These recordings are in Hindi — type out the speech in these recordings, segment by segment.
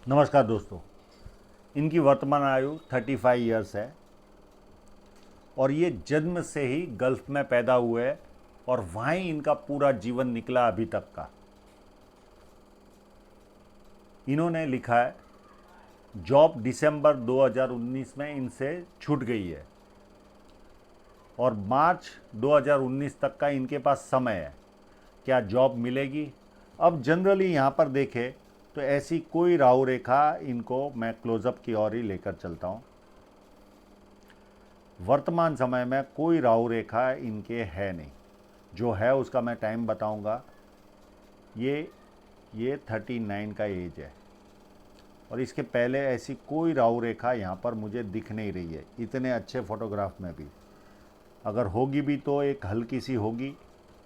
नमस्कार दोस्तों। इनकी वर्तमान आयु 35 ईयर्स है और ये जन्म से ही गल्फ में पैदा हुए और वहाँ ही इनका पूरा जीवन निकला अभी तक का। इन्होंने लिखा है जॉब दिसंबर 2019 में इनसे छूट गई है और मार्च 2019 तक का इनके पास समय है। क्या जॉब मिलेगी? अब जनरली यहाँ पर देखें तो ऐसी कोई राहु रेखा इनको मैं क्लोजअप की ओर ही लेकर चलता हूँ। वर्तमान समय में कोई राहु रेखा इनके है नहीं। जो है उसका मैं टाइम बताऊंगा। ये 39 का एज है और इसके पहले ऐसी कोई राहु रेखा यहाँ पर मुझे दिख नहीं रही है इतने अच्छे फोटोग्राफ में भी। अगर होगी भी तो एक हल्की सी होगी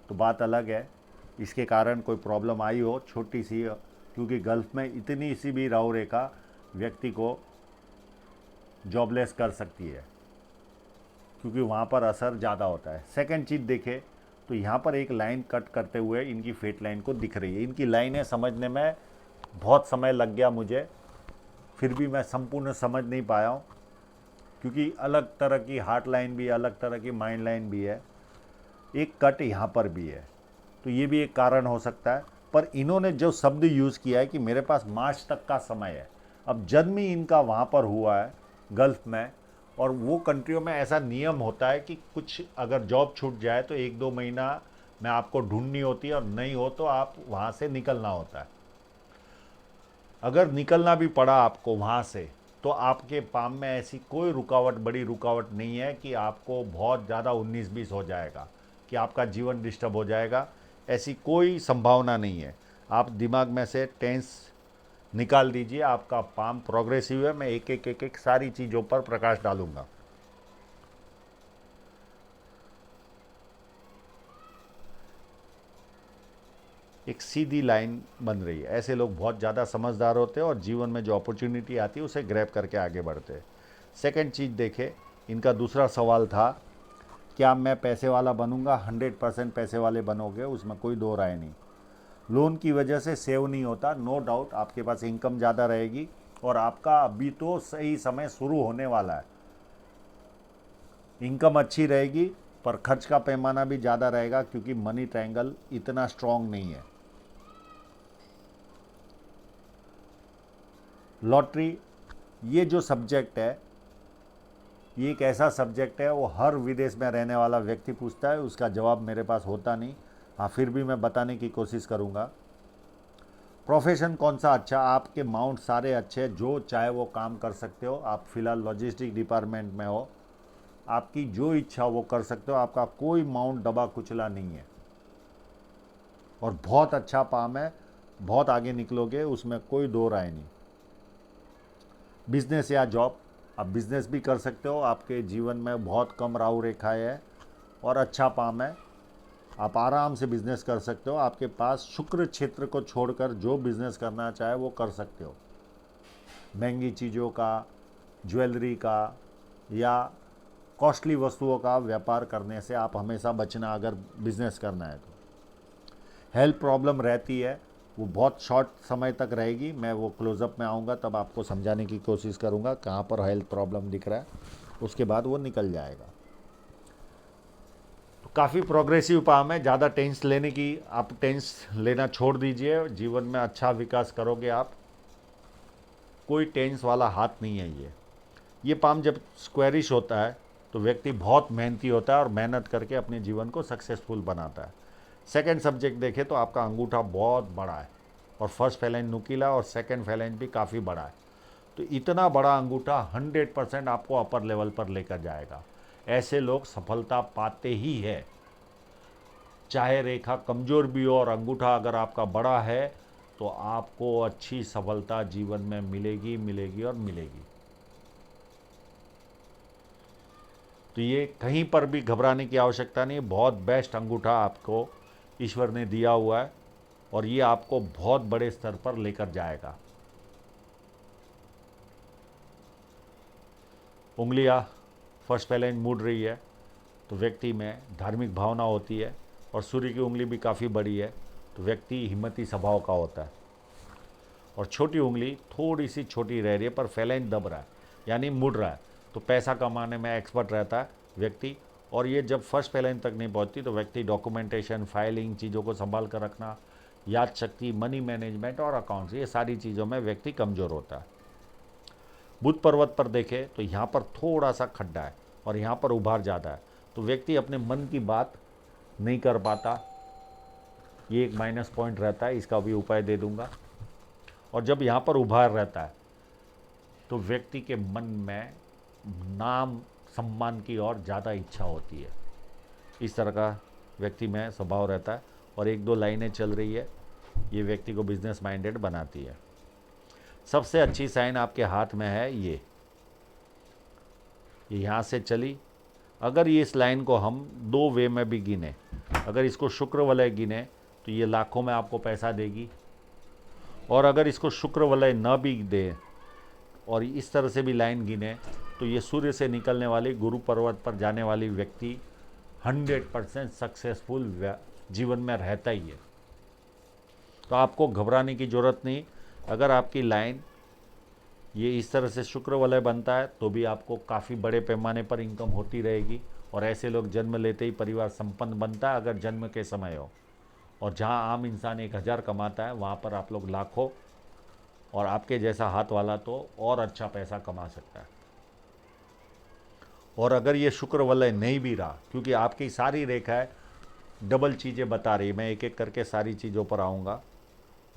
तो बात अलग है। इसके कारण कोई प्रॉब्लम आई हो छोटी सी, क्योंकि गल्फ में इतनी सी भी राहु रेखा व्यक्ति को जॉबलेस कर सकती है, क्योंकि वहाँ पर असर ज़्यादा होता है। सेकंड चीज़ देखें तो यहाँ पर एक लाइन कट करते हुए इनकी फेट लाइन को दिख रही है। इनकी लाइनें समझने में बहुत समय लग गया मुझे, फिर भी मैं संपूर्ण समझ नहीं पाया हूँ, क्योंकि अलग तरह की हार्ट लाइन भी है, अलग तरह की माइंड लाइन भी है, एक कट यहाँ पर भी है। तो ये भी एक कारण हो सकता है। पर इन्होंने जो शब्द यूज़ किया है कि मेरे पास मार्च तक का समय है, अब जन्म ही इनका वहाँ पर हुआ है गल्फ़ में, और वो कंट्रियों में ऐसा नियम होता है कि कुछ अगर जॉब छूट जाए तो 1-2 महीना में आपको ढूंढनी होती है और नहीं हो तो आप वहाँ से निकलना होता है। अगर निकलना भी पड़ा आपको वहाँ से तो आपके पाम में ऐसी कोई रुकावट, बड़ी रुकावट नहीं है कि आपको बहुत ज़्यादा 19-20 हो जाएगा, कि आपका जीवन डिस्टर्ब हो जाएगा। ऐसी कोई संभावना नहीं है। आप दिमाग में से टेंस निकाल दीजिए। आपका पाम प्रोग्रेसिव है। मैं एक एक एक एक सारी चीज़ों पर प्रकाश डालूंगा। एक सीधी लाइन बन रही है। ऐसे लोग बहुत ज़्यादा समझदार होते हैं और जीवन में जो अपॉर्चुनिटी आती है उसे ग्रैब करके आगे बढ़ते हैं। सेकंड चीज़ देखे, इनका दूसरा सवाल था क्या मैं पैसे वाला बनूंगा? 100% पैसे वाले बनोगे, उसमें कोई दो राय नहीं। लोन की वजह से सेव नहीं होता, नो डाउट। आपके पास इनकम ज़्यादा रहेगी और आपका अभी तो सही समय शुरू होने वाला है। इनकम अच्छी रहेगी पर खर्च का पैमाना भी ज़्यादा रहेगा, क्योंकि मनी ट्रायंगल इतना स्ट्रांग नहीं है। लॉटरी, ये जो सब्जेक्ट है, ये एक ऐसा सब्जेक्ट है वो हर विदेश में रहने वाला व्यक्ति पूछता है, उसका जवाब मेरे पास होता नहीं। हाँ, फिर भी मैं बताने की कोशिश करूँगा। प्रोफेशन कौन सा अच्छा? आपके माउंट सारे अच्छे, जो चाहे वो काम कर सकते हो। आप फिलहाल लॉजिस्टिक डिपार्टमेंट में हो, आपकी जो इच्छा वो कर सकते हो। आपका कोई माउंट दबा कुचला नहीं है और बहुत अच्छा पाम है, बहुत आगे निकलोगे, उसमें कोई दो राय नहीं। बिजनेस या जॉब, आप बिजनेस भी कर सकते हो। आपके जीवन में बहुत कम राहु रेखाएं है और अच्छा पाम है, आप आराम से बिजनेस कर सकते हो। आपके पास शुक्र क्षेत्र को छोड़कर जो बिजनेस करना चाहे वो कर सकते हो। महंगी चीज़ों का, ज्वेलरी का या कॉस्टली वस्तुओं का व्यापार करने से आप हमेशा बचना, अगर बिजनेस करना है तो। हेल्थ प्रॉब्लम रहती है, वो बहुत शॉर्ट समय तक रहेगी। मैं वो क्लोजअप में आऊँगा तब आपको समझाने की कोशिश करूँगा कहाँ पर हेल्थ प्रॉब्लम दिख रहा है, उसके बाद वो निकल जाएगा। तो काफ़ी प्रोग्रेसिव पाम है। ज़्यादा टेंस लेने की, आप टेंस लेना छोड़ दीजिए, जीवन में अच्छा विकास करोगे आप। कोई टेंस वाला हाथ नहीं है ये पाम जब स्क्वेरिश होता है तो व्यक्ति बहुत मेहनती होता है और मेहनत करके अपने जीवन को सक्सेसफुल बनाता है। सेकंड सब्जेक्ट देखें तो आपका अंगूठा बहुत बड़ा है और फर्स्ट फैलेंज नुकीला और सेकंड फैलेंज भी काफ़ी बड़ा है। तो इतना बड़ा अंगूठा 100% आपको अपर लेवल पर लेकर जाएगा। ऐसे लोग सफलता पाते ही है, चाहे रेखा कमज़ोर भी हो। और अंगूठा अगर आपका बड़ा है तो आपको अच्छी सफलता जीवन में मिलेगी, मिलेगी और मिलेगी। तो ये कहीं पर भी घबराने की आवश्यकता नहीं। बहुत बेस्ट अंगूठा आपको ईश्वर ने दिया हुआ है और ये आपको बहुत बड़े स्तर पर लेकर जाएगा। उंगलियां फर्स्ट फैलेंज मुड़ रही है तो व्यक्ति में धार्मिक भावना होती है, और सूर्य की उंगली भी काफ़ी बड़ी है तो व्यक्ति हिम्मती स्वभाव का होता है। और छोटी उंगली थोड़ी सी छोटी रह रही है पर फेलाइन दब रहा है, यानी मुड़ रहा है। तो पैसा कमाने में एक्सपर्ट रहता है व्यक्ति। और ये जब फर्स्ट फेलाइन तक नहीं पहुंचती तो व्यक्ति डॉक्यूमेंटेशन, फाइलिंग, चीज़ों को संभाल कर रखना, याद शक्ति, मनी मैनेजमेंट और अकाउंट्स, ये सारी चीज़ों में व्यक्ति कमज़ोर होता है। बुध पर्वत पर देखें तो यहाँ पर थोड़ा सा खड्डा है और यहाँ पर उभार ज़्यादा है, तो व्यक्ति अपने मन की बात नहीं कर पाता। ये एक माइनस पॉइंट रहता है, इसका भी उपाय दे दूंगा। और जब यहाँ पर उभार रहता है तो व्यक्ति के मन में नाम सम्मान की और ज़्यादा इच्छा होती है। इस तरह का व्यक्ति में स्वभाव रहता है। और एक दो लाइनें चल रही है, ये व्यक्ति को बिजनेस माइंडेड बनाती है। सबसे अच्छी साइन आपके हाथ में है ये यहाँ से चली। अगर ये इस लाइन को हम दो वे में भी गिने, अगर इसको शुक्र वलय गिने तो ये लाखों में आपको पैसा देगी। और अगर इसको शुक्र वलय न भी दे और इस तरह से भी लाइन गिने तो ये सूर्य से निकलने वाली गुरु पर्वत पर जाने वाली व्यक्ति 100% सक्सेसफुल जीवन में रहता ही है। तो आपको घबराने की ज़रूरत नहीं। अगर आपकी लाइन ये इस तरह से शुक्र वलय बनता है तो भी आपको काफ़ी बड़े पैमाने पर इनकम होती रहेगी। और ऐसे लोग जन्म लेते ही परिवार संपन्न बनता है अगर जन्म के समय हो। और जहाँ आम इंसान 1000 कमाता है वहाँ पर आप लोग लाखों, और आपके जैसा हाथ वाला तो और अच्छा पैसा कमा सकता है। और अगर ये शुक्र वलय नहीं भी रहा, क्योंकि आपकी सारी रेखाएं डबल चीज़ें बता रही, मैं एक एक करके सारी चीज़ों पर आऊँगा।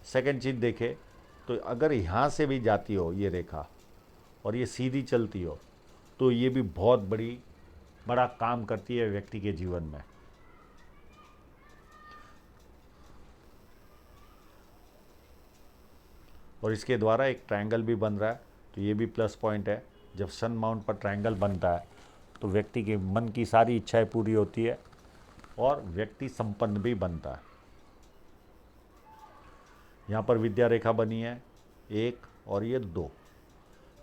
सेकंड चीज़ देखे तो अगर यहाँ से भी जाती हो ये रेखा और ये सीधी चलती हो तो ये भी बहुत बड़ा काम करती है व्यक्ति के जीवन में। और इसके द्वारा एक ट्रायंगल भी बन रहा है, तो ये भी प्लस पॉइंट है। जब सन माउंट पर ट्रायंगल बनता है तो व्यक्ति के मन की सारी इच्छाएं पूरी होती है और व्यक्ति संपन्न भी बनता है। यहाँ पर विद्या रेखा बनी है 1 और ये 2,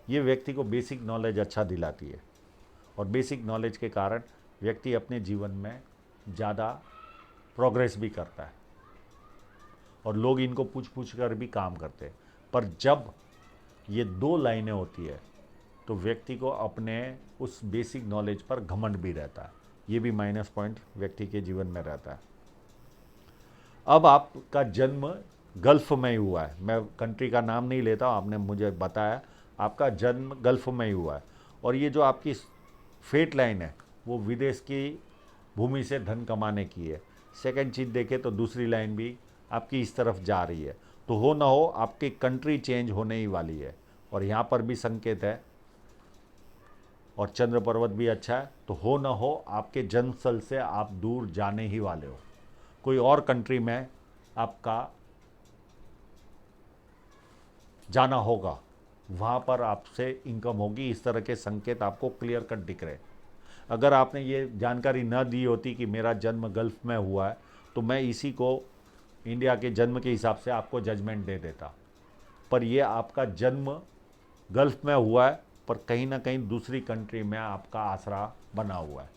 ये व्यक्ति को बेसिक नॉलेज अच्छा दिलाती है। और बेसिक नॉलेज के कारण व्यक्ति अपने जीवन में ज़्यादा प्रोग्रेस भी करता है और लोग इनको पूछ कर भी काम करते हैं। पर जब ये 2 लाइनें होती है तो व्यक्ति को अपने उस बेसिक नॉलेज पर घमंड भी रहता है। ये भी माइनस पॉइंट व्यक्ति के जीवन में रहता है। अब आपका जन्म गल्फ में ही हुआ है, मैं कंट्री का नाम नहीं लेता, आपने मुझे बताया आपका जन्म गल्फ में ही हुआ है। और ये जो आपकी फेट लाइन है वो विदेश की भूमि से धन कमाने की है। सेकंड चीज़ देखें तो दूसरी लाइन भी आपकी इस तरफ जा रही है, तो हो ना हो आपकी कंट्री चेंज होने ही वाली है। और यहाँ पर भी संकेत है और चंद्र पर्वत भी अच्छा है, तो हो ना हो आपके जन्मस्थल से आप दूर जाने ही वाले हो, कोई और कंट्री में आपका जाना होगा, वहाँ पर आपसे इनकम होगी। इस तरह के संकेत आपको क्लियर कट दिख रहे। अगर आपने ये जानकारी न दी होती कि मेरा जन्म गल्फ में हुआ है तो मैं इसी को इंडिया के जन्म के हिसाब से आपको जजमेंट दे देता। पर ये आपका जन्म गल्फ में हुआ है पर कहीं ना कहीं दूसरी कंट्री में आपका आसरा बना हुआ है,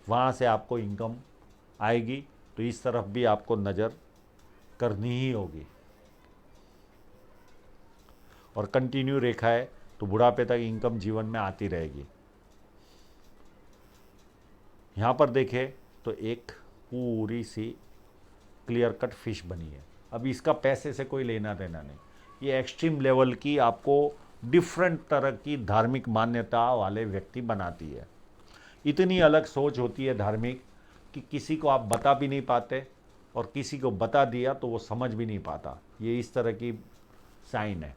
वहाँ से आपको इनकम आएगी। तो इस तरफ भी आपको नज़र करनी ही होगी। और कंटिन्यू रेखा है तो बुढ़ापे तक इनकम जीवन में आती रहेगी। यहाँ पर देखें तो एक पूरी सी क्लियर कट फिश बनी है। अब इसका पैसे से कोई लेना देना नहीं, ये एक्सट्रीम लेवल की आपको डिफरेंट तरह की धार्मिक मान्यता वाले व्यक्ति बनाती है। इतनी अलग सोच होती है धार्मिक कि किसी को आप बता भी नहीं पाते और किसी को बता दिया तो वो समझ भी नहीं पाता। ये इस तरह की साइन है,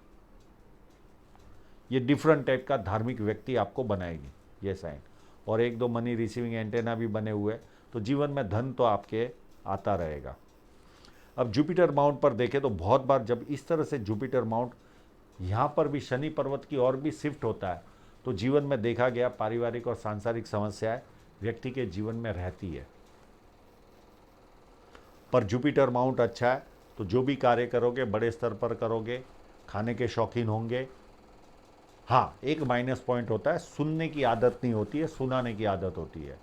ये डिफरेंट टाइप का धार्मिक व्यक्ति आपको बनाएगी ये साइन। और 1-2 मनी रिसीविंग एंटेना भी बने हुए, तो जीवन में धन तो आपके आता रहेगा। अब जुपिटर माउंट पर देखें तो बहुत बार जब इस तरह से जुपिटर माउंट यहाँ पर भी शनि पर्वत की ओर भी शिफ्ट होता है तो जीवन में देखा गया पारिवारिक और सांसारिक समस्याएं व्यक्ति के जीवन में रहती है। पर जुपिटर माउंट अच्छा है तो जो भी कार्य करोगे बड़े स्तर पर करोगे, खाने के शौकीन होंगे। हाँ, एक माइनस पॉइंट होता है, सुनने की आदत नहीं होती है, सुनाने की आदत होती है।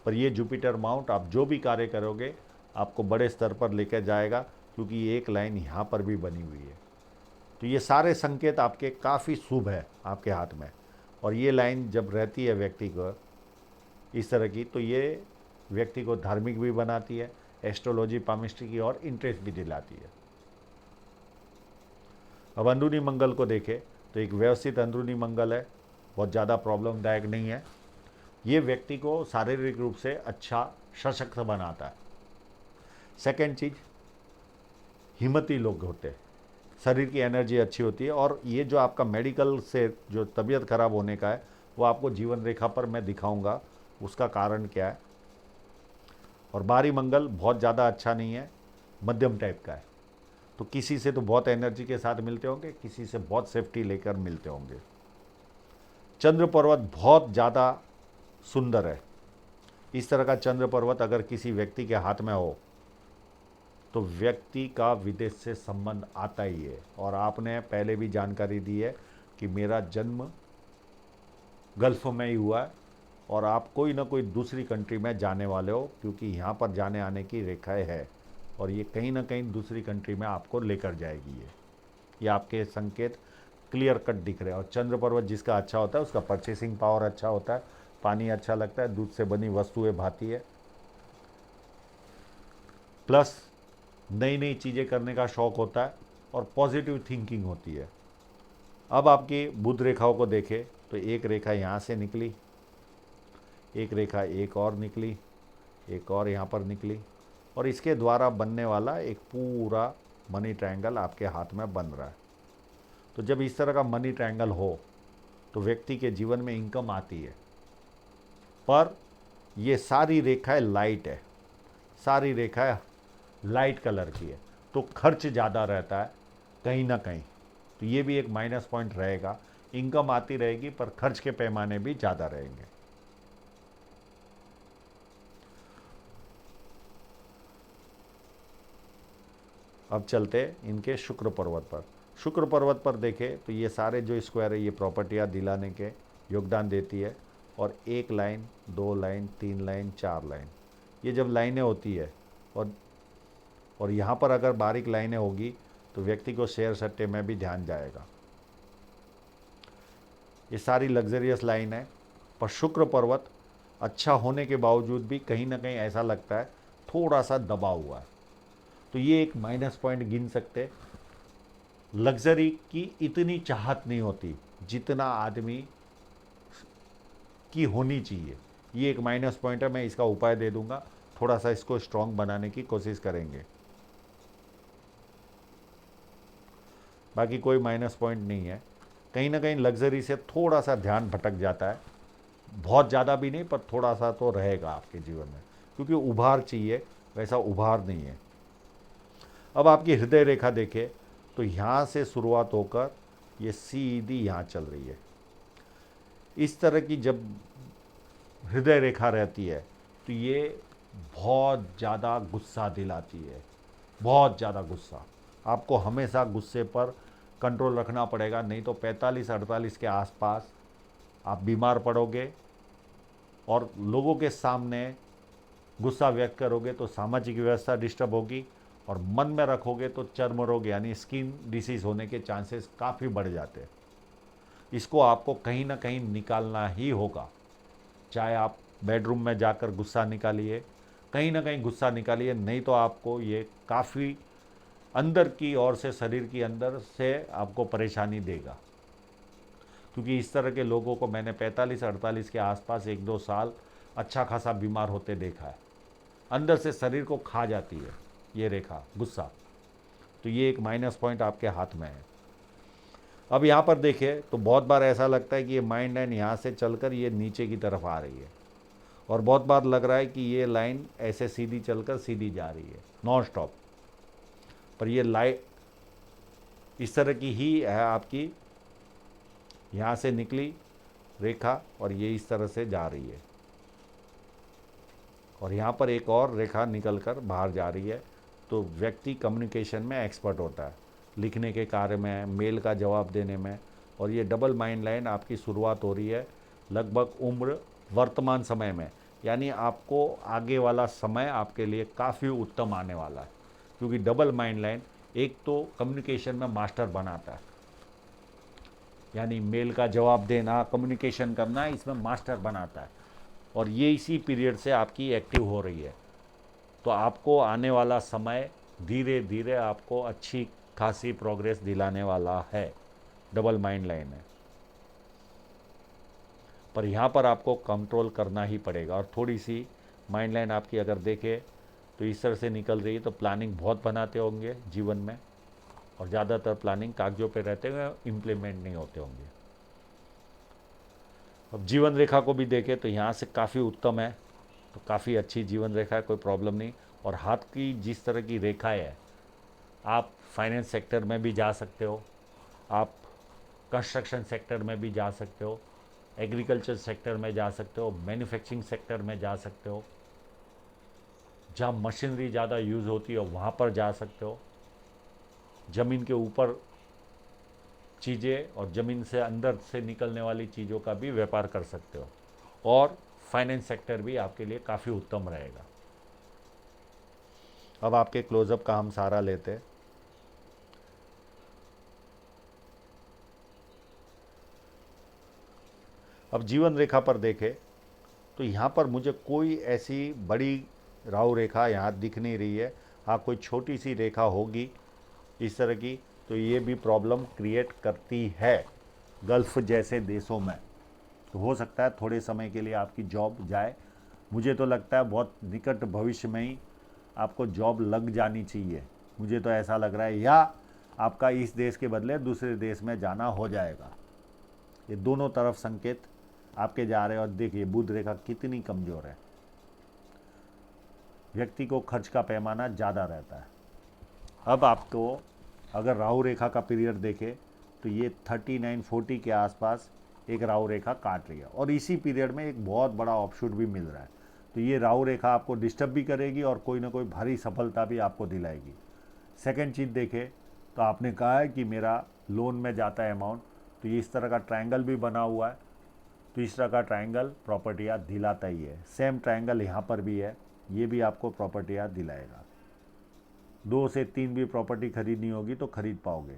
पर ये जुपिटर माउंट आप जो भी कार्य करोगे आपको बड़े स्तर पर लेकर जाएगा, क्योंकि ये एक लाइन यहाँ पर भी बनी हुई है। तो ये सारे संकेत आपके काफ़ी शुभ है आपके हाथ में। और ये लाइन जब रहती है व्यक्ति को इस तरह की, तो ये व्यक्ति को धार्मिक भी बनाती है, एस्ट्रोलॉजी पामिस्ट्री की और इंटरेस्ट भी दिलाती है। अब अंदरूनी मंगल को देखें तो एक व्यवस्थित अंदरूनी मंगल है, बहुत ज़्यादा प्रॉब्लमदायक नहीं है। ये व्यक्ति को शारीरिक रूप से अच्छा सशक्त बनाता है। सेकेंड चीज़, हिम्मती लोग होते हैं, शरीर की एनर्जी अच्छी होती है। और ये जो आपका मेडिकल से जो तबीयत खराब होने का है वो आपको जीवन रेखा पर मैं दिखाऊंगा उसका कारण क्या है। और बाहरी मंगल बहुत ज़्यादा अच्छा नहीं है, मध्यम टाइप का है। तो किसी से तो बहुत एनर्जी के साथ मिलते होंगे, किसी से बहुत सेफ्टी लेकर मिलते होंगे। चंद्र पर्वत बहुत ज़्यादा सुंदर है। इस तरह का चंद्र पर्वत अगर किसी व्यक्ति के हाथ में हो तो व्यक्ति का विदेश से संबंध आता ही है। और आपने पहले भी जानकारी दी है कि मेरा जन्म गल्फ में ही हुआ है और आप कोई ना कोई दूसरी कंट्री में जाने वाले हो, क्योंकि यहाँ पर जाने आने की रेखाएं है और ये कहीं ना कहीं दूसरी कंट्री में आपको लेकर जाएगी। ये आपके संकेत क्लियर कट दिख रहे हैं। और चंद्र पर्वत जिसका अच्छा होता है उसका परचेसिंग पावर अच्छा होता है, पानी अच्छा लगता है, दूध से बनी वस्तुएं भाती है, प्लस नई नई चीज़ें करने का शौक़ होता है और पॉजिटिव थिंकिंग होती है। अब आपकी बुध रेखाओं को देखें तो एक रेखा यहाँ से निकली, एक रेखा एक और निकली, एक और यहाँ पर निकली, और इसके द्वारा बनने वाला एक पूरा मनी ट्रायंगल आपके हाथ में बन रहा है। तो जब इस तरह का मनी ट्रायंगल हो तो व्यक्ति के जीवन में इनकम आती है, पर ये सारी रेखाएं लाइट है, सारी रेखाएं लाइट कलर की है, तो खर्च ज़्यादा रहता है कहीं ना कहीं। तो ये भी एक माइनस पॉइंट रहेगा। इनकम आती रहेगी पर खर्च के पैमाने भी ज़्यादा रहेंगे। अब चलते इनके शुक्र पर्वत पर। शुक्र पर्वत पर देखें तो ये सारे जो स्क्वायर है ये प्रॉपर्टियाँ दिलाने के योगदान देती है। और एक लाइन, दो लाइन, तीन लाइन, चार लाइन, ये जब लाइनें होती है और यहाँ पर अगर बारीक लाइनें होगी तो व्यक्ति को शेयर सट्टे में भी ध्यान जाएगा। ये सारी लग्जरियस लाइन है, पर शुक्र पर्वत अच्छा होने के बावजूद भी कहीं ना कहीं ऐसा लगता है थोड़ा सा दबा हुआ है। तो ये एक माइनस पॉइंट गिन सकते। लग्जरी की इतनी चाहत नहीं होती जितना आदमी की होनी चाहिए। ये एक माइनस पॉइंट है, मैं इसका उपाय दे दूंगा, थोड़ा सा इसको स्ट्रांग बनाने की कोशिश करेंगे। बाकी कोई माइनस पॉइंट नहीं है। कहीं ना कहीं लग्जरी से थोड़ा सा ध्यान भटक जाता है, बहुत ज़्यादा भी नहीं पर थोड़ा सा तो रहेगा आपके जीवन में, क्योंकि उभार चाहिए, वैसा उभार नहीं है। अब आपकी हृदय रेखा देखें तो यहाँ से शुरुआत होकर ये सीधी यहाँ चल रही है। इस तरह की जब हृदय रेखा रहती है तो ये बहुत ज़्यादा गुस्सा दिलाती है, बहुत ज़्यादा गुस्सा। आपको हमेशा गुस्से पर कंट्रोल रखना पड़ेगा, नहीं तो 45-48 के आसपास आप बीमार पड़ोगे। और लोगों के सामने गुस्सा व्यक्त करोगे तो सामाजिक व्यवस्था डिस्टर्ब होगी, और मन में रखोगे तो चर्म रोग यानी स्किन डिसीज़ होने के चांसेस काफ़ी बढ़ जाते हैं। इसको आपको कहीं ना कहीं निकालना ही होगा। चाहे आप बेडरूम में जाकर गुस्सा निकालिए, कहीं ना कहीं गुस्सा निकालिए, नहीं तो आपको ये काफ़ी अंदर की ओर से, शरीर की अंदर से आपको परेशानी देगा। क्योंकि इस तरह के लोगों को मैंने 45-48 के आसपास 1-2 साल अच्छा खासा बीमार होते देखा है। अंदर से शरीर को खा जाती है ये रेखा गुस्सा। तो ये एक माइनस पॉइंट आपके हाथ में है। अब यहाँ पर देखें तो बहुत बार ऐसा लगता है कि ये माइंड लाइन यहाँ से चलकर ये नीचे की तरफ आ रही है, और बहुत बार लग रहा है कि ये लाइन ऐसे सीधी चलकर सीधी जा रही है नॉन स्टॉप। पर ये लाइट इस तरह की ही है आपकी, यहाँ से निकली रेखा और ये इस तरह से जा रही है, और यहाँ पर एक और रेखा निकलकर बाहर जा रही है। तो व्यक्ति कम्युनिकेशन में एक्सपर्ट होता है, लिखने के कार्य में, मेल का जवाब देने में। और ये डबल माइंड लाइन आपकी शुरुआत हो रही है लगभग उम्र वर्तमान समय में, यानी आपको आगे वाला समय आपके लिए काफ़ी उत्तम आने वाला है। क्योंकि डबल माइंड लाइन एक तो कम्युनिकेशन में मास्टर बनाता है, यानी मेल का जवाब देना, कम्युनिकेशन करना, इसमें मास्टर बनाता है। और ये इसी पीरियड से आपकी एक्टिव हो रही है। तो आपको आने वाला समय धीरे धीरे आपको अच्छी खासी प्रोग्रेस दिलाने वाला है। डबल माइंड लाइन है, पर यहाँ पर आपको कंट्रोल करना ही पड़ेगा। और थोड़ी सी माइंड लाइन आपकी अगर देखें तो इस तरह से निकल रही है, तो प्लानिंग बहुत बनाते होंगे जीवन में, और ज़्यादातर प्लानिंग कागजों पे रहते हुए इम्प्लीमेंट नहीं होते होंगे। अब जीवन रेखा को भी देखें तो यहाँ से काफ़ी उत्तम है, तो काफ़ी अच्छी जीवन रेखा है, कोई प्रॉब्लम नहीं। और हाथ की जिस तरह की रेखा है, आप फाइनेंस सेक्टर में भी जा सकते हो, आप कंस्ट्रक्शन सेक्टर में भी जा सकते हो, एग्रीकल्चर सेक्टर में जा सकते हो, मैन्युफैक्चरिंग सेक्टर में जा सकते हो, जहाँ मशीनरी ज़्यादा यूज़ होती है वहाँ पर जा सकते हो, ज़मीन के ऊपर चीज़ें और ज़मीन से अंदर से निकलने वाली चीज़ों का भी व्यापार कर सकते हो। और फाइनेंस सेक्टर भी आपके लिए काफ़ी उत्तम रहेगा। अब आपके क्लोजअप का हम सहारा लेते हैं। अब जीवन रेखा पर देखें तो यहाँ पर मुझे कोई ऐसी बड़ी राहु रेखा यहाँ दिख नहीं रही है। हाँ, कोई छोटी सी रेखा होगी इस तरह की, तो ये भी प्रॉब्लम क्रिएट करती है गल्फ़ जैसे देशों में। तो हो सकता है थोड़े समय के लिए आपकी जॉब जाए। मुझे तो लगता है बहुत निकट भविष्य में ही आपको जॉब लग जानी चाहिए, मुझे तो ऐसा लग रहा है, या आपका इस देश के बदले दूसरे देश में जाना हो जाएगा। ये दोनों तरफ संकेत आपके जा रहे हैं। और देखिए बुध रेखा कितनी कमज़ोर है, व्यक्ति को खर्च का पैमाना ज़्यादा रहता है। अब आपको अगर राहु रेखा का पीरियड देखें तो ये 39-40 के आसपास एक राहु रेखा काट रही है, और इसी पीरियड में एक बहुत बड़ा ऑफशूट भी मिल रहा है। तो ये राहु रेखा आपको डिस्टर्ब भी करेगी और कोई ना कोई भारी सफलता भी आपको दिलाएगी। सेकंड चीज़ देखें तो आपने कहा है कि मेरा लोन में जाता है अमाउंट, तो ये इस तरह का ट्रायंगल भी बना हुआ है। तो इस तरह का ट्रायंगल प्रॉपर्टियाँ दिलाता ही है। सेम ट्रायंगल यहाँ पर भी है, ये भी आपको प्रॉपर्टियाँ दिलाएगा। 2 से 3 भी प्रॉपर्टी खरीदनी होगी तो खरीद पाओगे।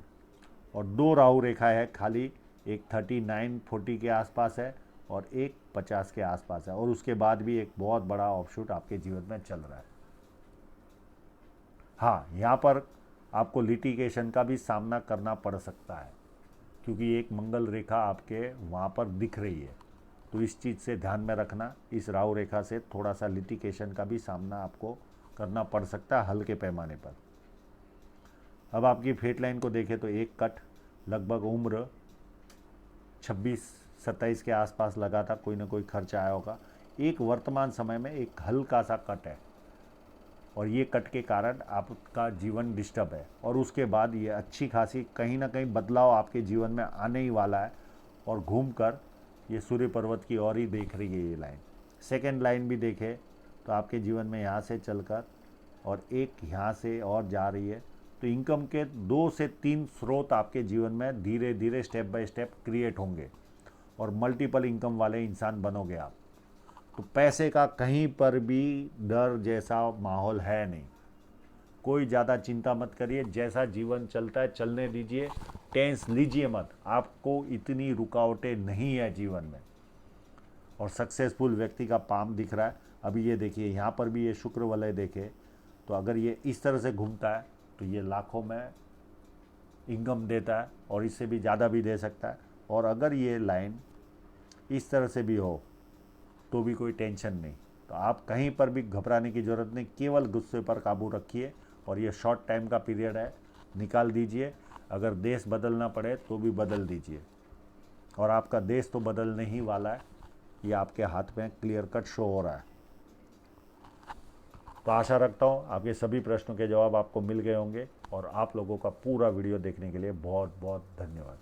और 2 राहु रेखा है खाली, एक 39-40 के आसपास है और एक 50 के आसपास है, और उसके बाद भी एक बहुत बड़ा ऑफशूट आपके जीवन में चल रहा है। हाँ, यहाँ पर आपको लिटिगेशन का भी सामना करना पड़ सकता है, क्योंकि एक मंगल रेखा आपके वहाँ पर दिख रही है। तो इस चीज़ से ध्यान में रखना, इस राहु रेखा से थोड़ा सा लिटिगेशन का भी सामना आपको करना पड़ सकता है हल्के पैमाने पर। अब आपकी फेट लाइन को देखें तो एक कट लगभग उम्र 26-27 के आसपास लगा था, कोई ना कोई खर्च आया होगा। एक वर्तमान समय में एक हल्का सा कट है, और ये कट के कारण आपका जीवन डिस्टर्ब है। और उसके बाद ये अच्छी खासी कहीं ना कहीं बदलाव आपके जीवन में आने ही वाला है, और घूमकर ये सूर्य पर्वत की ओर ही देख रही है ये लाइन। सेकंड लाइन भी देखें तो आपके जीवन में यहाँ से चलकर और एक यहाँ से और जा रही है। तो इनकम के 2 से 3 स्रोत आपके जीवन में धीरे धीरे स्टेप बाय स्टेप क्रिएट होंगे, और मल्टीपल इनकम वाले इंसान बनोगे आप। तो पैसे का कहीं पर भी डर जैसा माहौल है नहीं। कोई ज़्यादा चिंता मत करिए, जैसा जीवन चलता है चलने दीजिए, टेंस लीजिए मत। आपको इतनी रुकावटें नहीं है जीवन में। और सक्सेसफुल व्यक्ति का पाम दिख रहा है। अभी ये देखिए यहाँ पर भी ये शुक्र वलय देखे, तो अगर ये इस तरह से घूमता है तो ये लाखों में इनकम देता है, और इससे भी ज़्यादा भी दे सकता है। और अगर ये लाइन इस तरह से भी हो तो भी कोई टेंशन नहीं। तो आप कहीं पर भी घबराने की ज़रूरत नहीं, केवल गुस्से पर काबू रखिए, और ये शॉर्ट टाइम का पीरियड है, निकाल दीजिए। अगर देश बदलना पड़े तो भी बदल दीजिए, और आपका देश तो बदलने ही वाला है, ये आपके हाथ में क्लियर कट शो हो रहा है। तो आशा रखता हूँ आपके सभी प्रश्नों के जवाब आपको मिल गए होंगे, और आप लोगों का पूरा वीडियो देखने के लिए बहुत बहुत धन्यवाद।